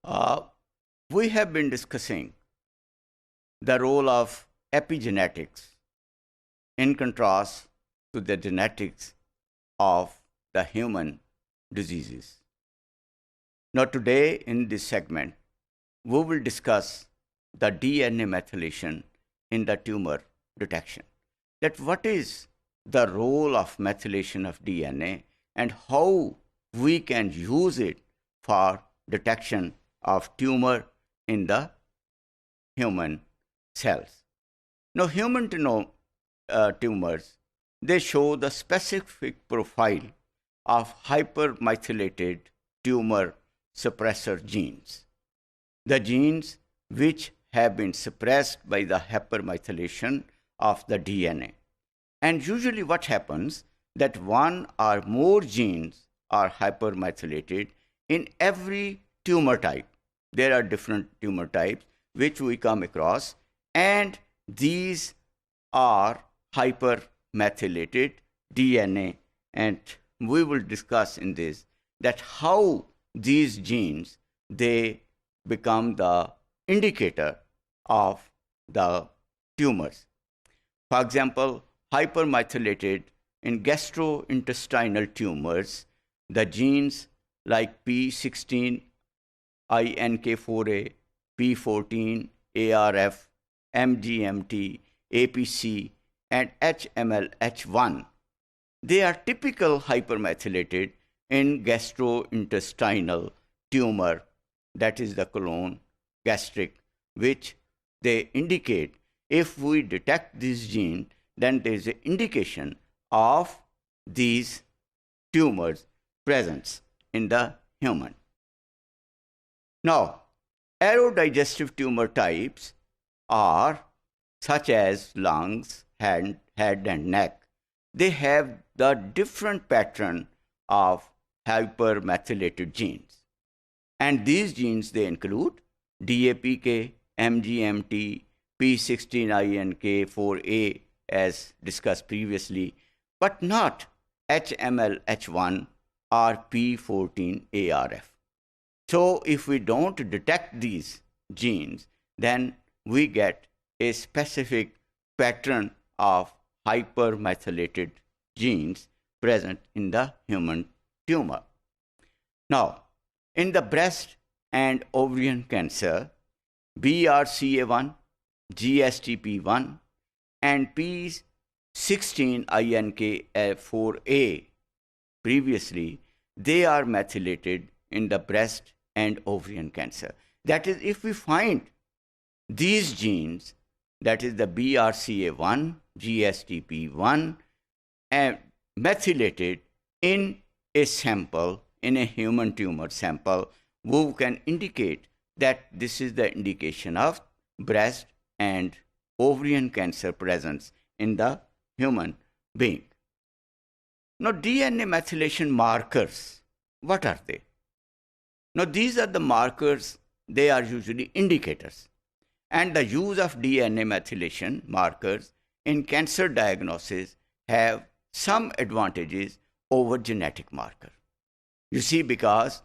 Uh, we have been discussing the role of epigenetics in contrast to the genetics of the human diseases. Now, today in this segment, we will discuss the DNA methylation in the tumor detection. That what is the role of methylation of DNA and how we can use it for detection of tumor in the human cells. Now, human tumors, they show the specific profile of hypermethylated tumor suppressor genes. The genes which have been suppressed by the hypermethylation of the DNA. And usually what happens that one or more genes are hypermethylated in every tumor type. There are different tumor types which we come across, and these are hypermethylated DNA, and we will discuss in this that how these genes they become the indicator of the tumors. For example, hypermethylated in gastrointestinal tumors, the genes like P16, INK4A, P14, ARF, MGMT, APC, and HMLH1, they are typical hypermethylated in gastrointestinal tumor, that is the colon, gastric, which they indicate if we detect this gene, then there is an indication of these tumors presence in the human. Now, aerodigestive tumor types are such as lungs, head and neck. They have the different pattern of hypermethylated genes. And these genes, they include DAPK, MGMT, P16INK4A, as discussed previously, but not HMLH1 or P14ARF. So if we don't detect these genes, then we get a specific pattern of hypermethylated genes present in the human tumor. Now, in the breast and ovarian cancer, BRCA1, GSTP1, and P16INK4A, previously, they are methylated in the breast and ovarian cancer. That is, if we find these genes, that is the BRCA1, GSTP1, and methylated in a sample, in a human tumor sample, we can indicate that this is the indication of breast and ovarian cancer presence in the human being. Now, DNA methylation markers, what are they? Now, these are the markers, they are usually indicators. And the use of DNA methylation markers in cancer diagnosis have some advantages over genetic marker. You see, because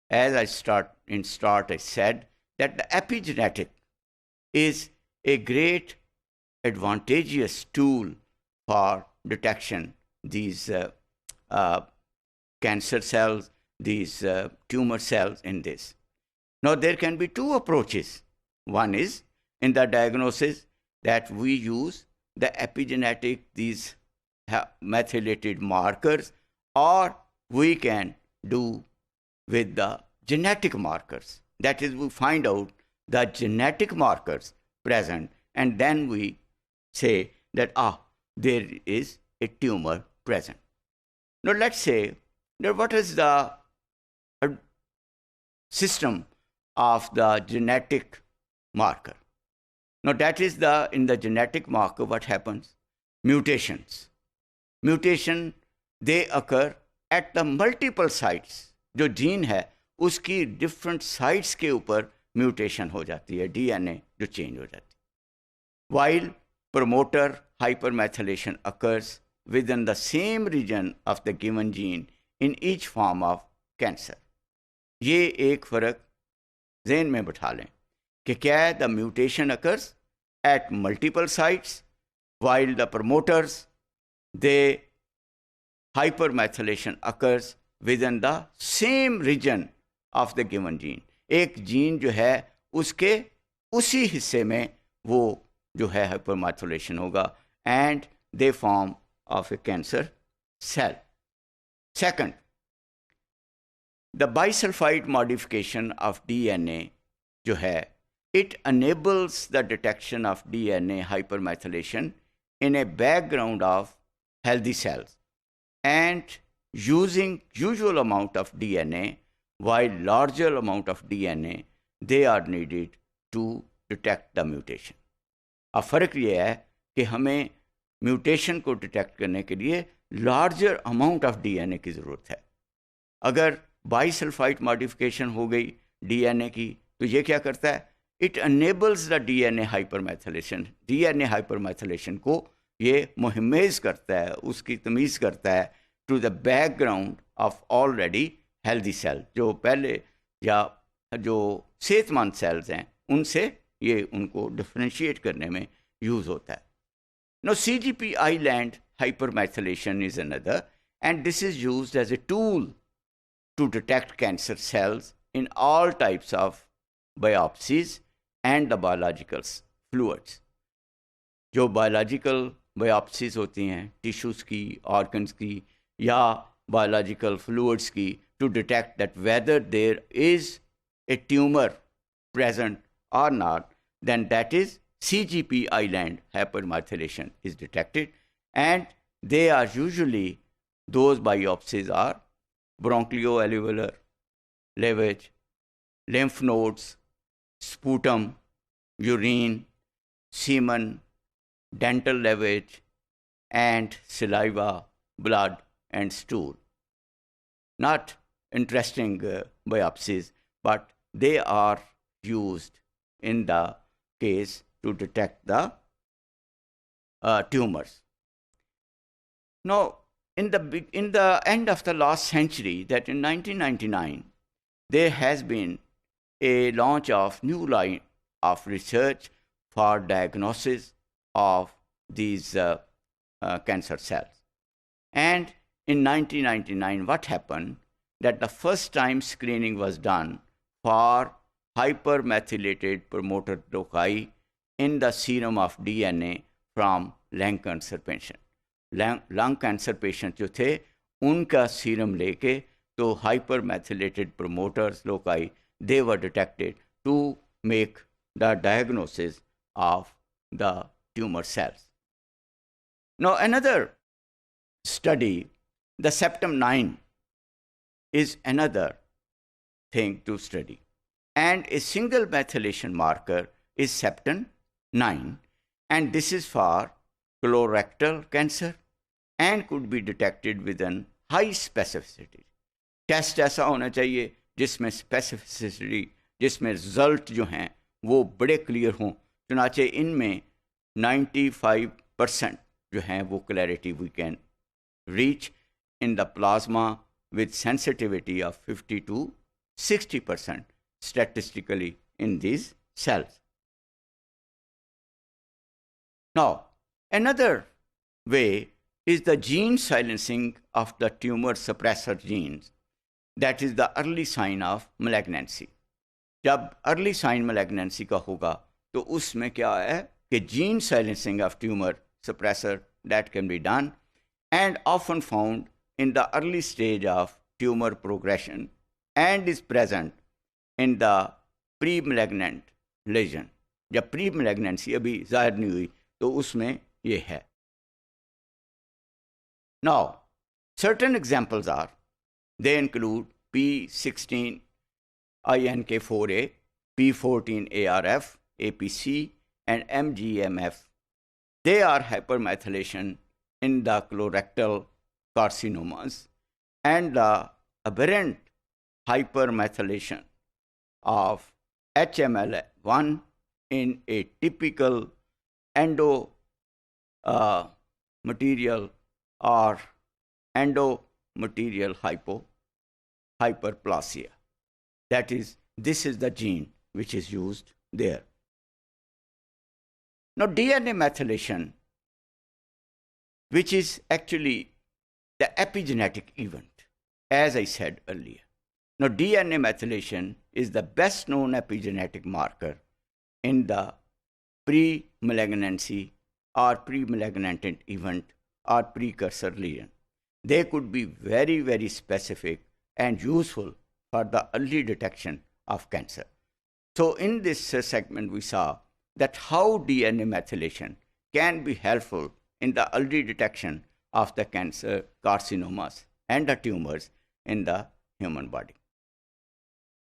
as I said that the epigenetic is a great advantageous tool for detection these cancer cells, these tumor cells in this. Now, there can be two approaches. One is in the diagnosis that we use the epigenetic, these methylated markers, or we can do with the genetic markers. That is, we find out the genetic markers present, and then we say that, there is a tumor present. Now, let's say that what is the system of the genetic marker? Now, that is in the genetic marker, what happens? Mutations. Mutation, they occur at the multiple sites. जो gene है उसकी different sites के ऊपर mutation हो जाती है, DNA जो change हो जाती है. While promoter hypermethylation occurs within the same region of the given gene in each form of cancer. ये एक फर्क जहन में बिठा लें कि क्या the mutation occurs at multiple sites while the promoters they hypermethylation occurs within the same region of the given gene. एक जीन जो है उसके उसी हिस्से में वो जो है hypermethylation होगा and they form of a cancer cell. Second, the bisulfite modification of DNA जो है it enables the detection of DNA hypermethylation in a background of healthy cells and using usual amount of DNA while larger amount of DNA they are needed to detect the mutation. अब फ़र्क ये है कि हमें mutation को detect करने के लिए लार्जर अमाउंट ऑफ डीएनए की ज़रूरत है. अगर बाइसल्फाइड मॉडिफिकेशन हो गई डीएनए की तो ये क्या करता है, it enables the DNA hypermethylation. DNA hypermethylation को ये मुहम्मेज करता है, उसकी तमीज़ करता है to the background of already healthy cell, जो पहले या जो सेहतमंद सेल्स हैं उनसे ये उनको डिफ्रेंशिएट करने में यूज़ होता है. Now CGP island hypermethylation is another, and this is used as a tool to detect cancer cells in all types of biopsies and the biological fluids. जो biological biopsies होती हैं टिश्यूज़ की, organs की या biological fluids की, to detect that whether there is a tumor present or not, then that is CGP island hypermethylation is detected, and they are usually, those biopsies are bronchoalveolar lavage, lymph nodes, sputum, urine, semen, dental lavage, and saliva, blood, and stool. Not interesting biopsies, but they are used in the case to detect the tumors. Now, in the end of the last century, that in 1999, there has been a launch of new line of research for diagnosis of these cancer cells. And in 1999, what happened? That the first time screening was done for hypermethylated promoter loci in the serum of DNA from lung cancer patient. Lung cancer patient जो थे उनका serum लेके तो hypermethylated promoters loci they were detected to make the diagnosis of the tumor cells. Now another study, the septum 9 is another thing to study, and a single methylation marker is septum 9, and this is for colorectal cancer and could be detected with an high specificity. Test ऐसा होना चाहिए जिसमें specificity, जिसमें result जो हैं वो बड़े clear हों. चुनाचे इनमें 95% जो हैं वो clarity we can reach in the plasma with sensitivity of 50 to 60% statistically in these cells. Now, another way is the gene silencing of the tumor suppressor genes. That is the early sign of malignancy. जब early sign malignancy का होगा तो उसमें क्या है कि gene silencing of tumor suppressor that can be done and often found in the early stage of tumor progression and is present in the pre-malignant lesion. जब pre-malignancy अभी ज़ाहिर नहीं हुई तो उसमें ये है. Now, certain examples are, they include P16 INK4A, P14 ARF, APC, and MGMF. They are hypermethylation in the colorectal carcinomas and the aberrant hypermethylation of HML1 in a typical endomaterial or endomaterial hyperplasia. That is this is the gene which is used there. Now, DNA methylation, which is actually the epigenetic event, as I said earlier. Now, DNA methylation is the best known epigenetic marker in the pre-malignancy or pre-malignant event or precursor lesion. They could be very, very specific and useful for the early detection of cancer. So in this segment, we saw that how DNA methylation can be helpful in the early detection of the cancer, carcinomas, and the tumors in the human body.